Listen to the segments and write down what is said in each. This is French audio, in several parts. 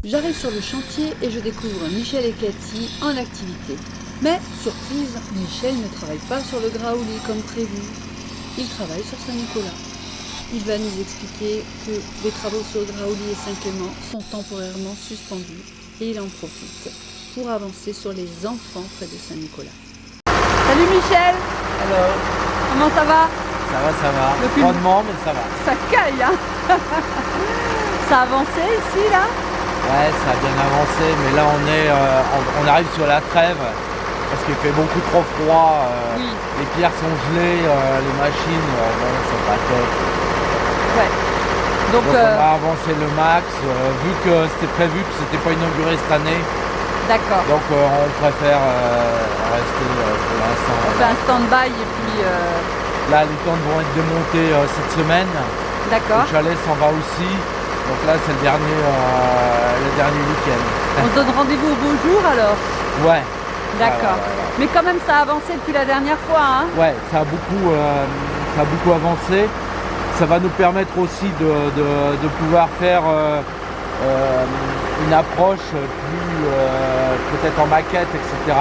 J'arrive sur le chantier et je découvre Michel et Cathy en activité. Mais, surprise, Michel ne travaille pas sur le Graouli comme prévu. Il travaille sur Saint-Nicolas. Il va nous expliquer que les travaux sur le Graouli et Saint-Clément sont temporairement suspendus et il en profite pour avancer sur les enfants près de Saint-Nicolas. Salut Michel! Hello. Comment ça va? Ça va. Froidement, mais ça va. Ça caille, hein. Ça a avancé ici, là? Ouais, ça a bien avancé, mais là on arrive sur la trêve parce qu'il fait beaucoup trop froid. Oui. Les pierres sont gelées, les machines, bon, c'est pas top. Ouais. Donc on va avancer le max, vu que c'était prévu que c'était pas inauguré cette année. D'accord. Donc on préfère rester pour l'instant. On fait un stand-by et puis... Là, les tentes vont être démontées cette semaine. D'accord. Le chalet s'en va aussi. Donc là, c'est le dernier week-end. On se donne rendez-vous au beau jour alors? Ouais. D'accord. Ouais. Mais quand même, ça a avancé depuis la dernière fois, hein? Ouais, ça a beaucoup avancé. Ça va nous permettre aussi de pouvoir faire une approche plus peut-être en maquette, etc.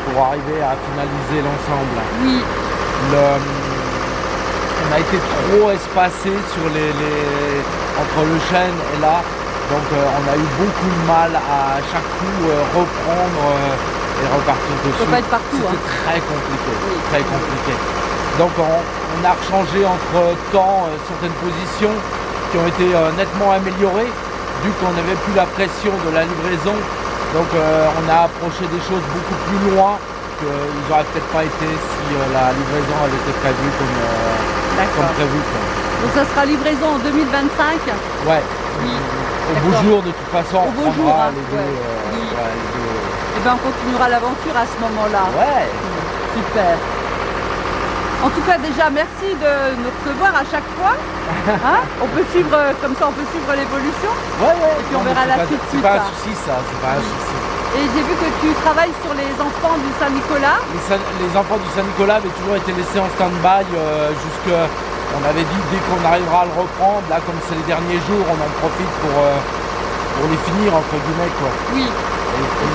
pour arriver à finaliser l'ensemble. Oui. On a été trop espacé sur entre le chêne et là, donc on a eu beaucoup de mal à chaque coup reprendre et repartir dessus. Ça peut pas être partout. C'était très compliqué, oui. Très compliqué. Donc on a rechangé entre temps certaines positions qui ont été nettement améliorées, vu qu'on n'avait plus la pression de la livraison. Donc on a approché des choses beaucoup plus loin qu'ils n'auraient peut-être pas été si la livraison avait été prévue comme prévu. Donc ça sera livraison en 2025? Ouais. Oui. Au beau jour, de toute façon, on prendra les deux. Oui. Les deux. Et bien on continuera l'aventure à ce moment-là. Ouais. Super. En tout cas, déjà, merci de nous recevoir à chaque fois. Hein, on peut suivre, comme ça, on peut suivre l'évolution. Ouais. Et puis on verra la suite. C'est pas un souci, ça. C'est pas un souci. Et j'ai vu que tu travailles sur les enfants du Saint-Nicolas. Les enfants du Saint-Nicolas avaient toujours été laissés en stand-by jusqu'à... On avait dit dès qu'on arrivera à le reprendre, là comme c'est les derniers jours, on en profite pour les finir entre guillemets quoi. Oui. Et puis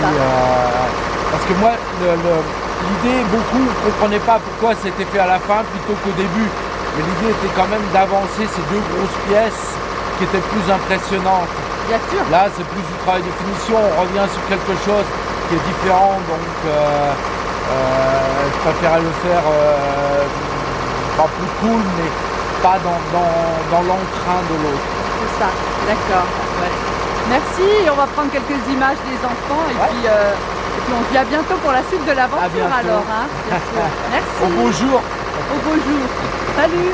parce que moi l'idée, beaucoup ne comprenaient pas pourquoi c'était fait à la fin plutôt qu'au début. Mais l'idée était quand même d'avancer ces deux grosses pièces qui étaient plus impressionnantes. Bien sûr. Là c'est plus du travail de finition, on revient sur quelque chose qui est différent, donc je préférais le faire pas plus cool, mais pas dans l'entrain de l'autre. C'est ça, d'accord. Ouais. Merci, et on va prendre quelques images des enfants et puis on se dit à bientôt pour la suite de l'aventure alors. Hein, bien sûr. Merci. Au beau jour. Au beau jour. Salut.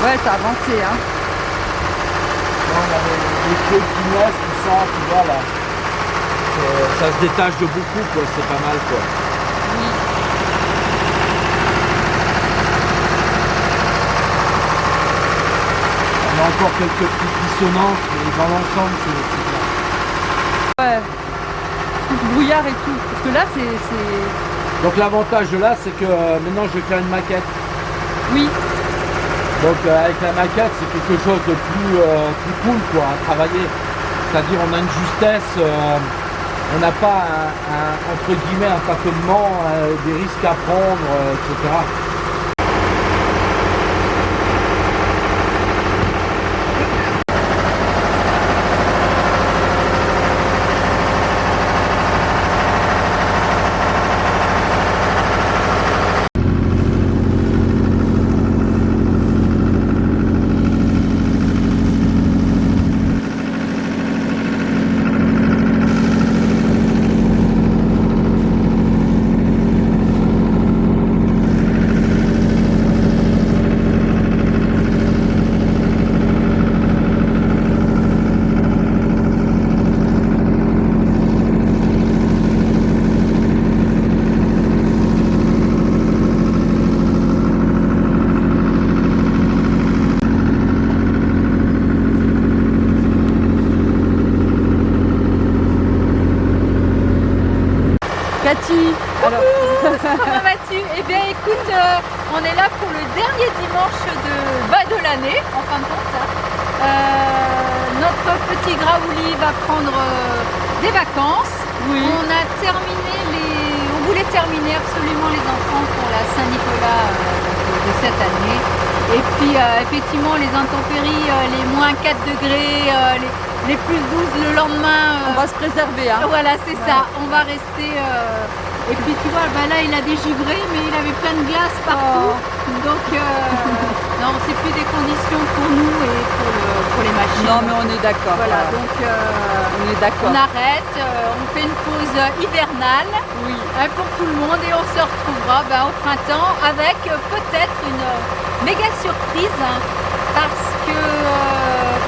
Ouais, ça a avancé, hein. On a les trucs qui naissent, tout ça, tu vois là. Ça se détache de beaucoup, quoi, c'est pas mal, quoi. Oui. On a encore quelques petites dissonances, mais dans l'ensemble, c'est bien. Ouais. Tout ce brouillard et tout. Parce que là, c'est... Donc l'avantage de là, c'est que maintenant, je vais faire une maquette. Oui. Donc avec la maquette, c'est quelque chose de plus cool quoi, à travailler. C'est-à-dire on a une justesse, on n'a pas entre guillemets un tâtonnement, des risques à prendre, etc. Cathy, alors... Comment vas-tu? Eh bien écoute, on est là pour le dernier dimanche de l'année, en fin de compte. notre petit Graouli va prendre des vacances. Oui. On voulait terminer absolument les enfants pour la Saint-Nicolas de cette année. Et puis effectivement les intempéries, les moins 4 degrés, les plus 12 le lendemain. On va se préserver, hein. Voilà, c'est ça. On va rester. Et puis tu vois, bah là il a dégivré, mais il avait plein de glace partout. Donc non, c'est plus des conditions pour nous et pour les machines. Non, mais on est d'accord. Voilà, donc on est d'accord. on arrête, on fait une pause hivernale Oui. pour tout le monde et on se retrouvera au printemps avec peut-être une méga surprise, hein, parce que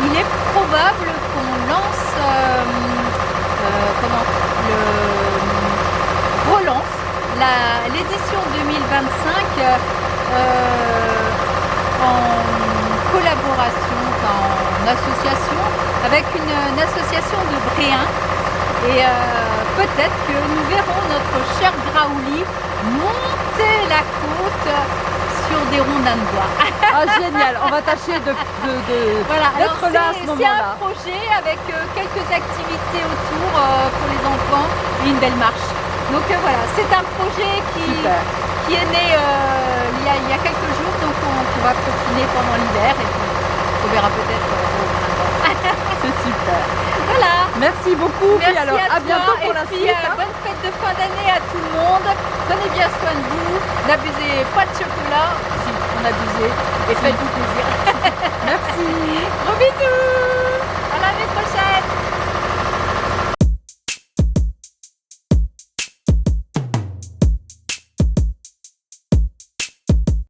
il est probable qu'on lance relance l'édition 2025 en collaboration, en association avec une association de Bréens. Et peut-être que nous verrons notre cher Graouli monter la côte sur des rondins de bois. Ah, génial. On va tâcher Voilà, alors d'être là à ce c'est moment-là. un projet avec quelques activités autour pour les enfants et une belle marche. Donc voilà, c'est un projet Super. qui est né il y a quelques jours, donc on va peaufiner pendant l'hiver et puis on verra peut-être au printemps. C'est super. Voilà. Merci beaucoup. Merci Puis alors, à toi, bientôt pour et la puis suite. Hein. bonne fête de fin d'année à tout le monde. Prenez bien soin de vous. N'abusez pas de chocolat. Si, on abusez. Et faites-vous plaisir. Merci. Gros bisous.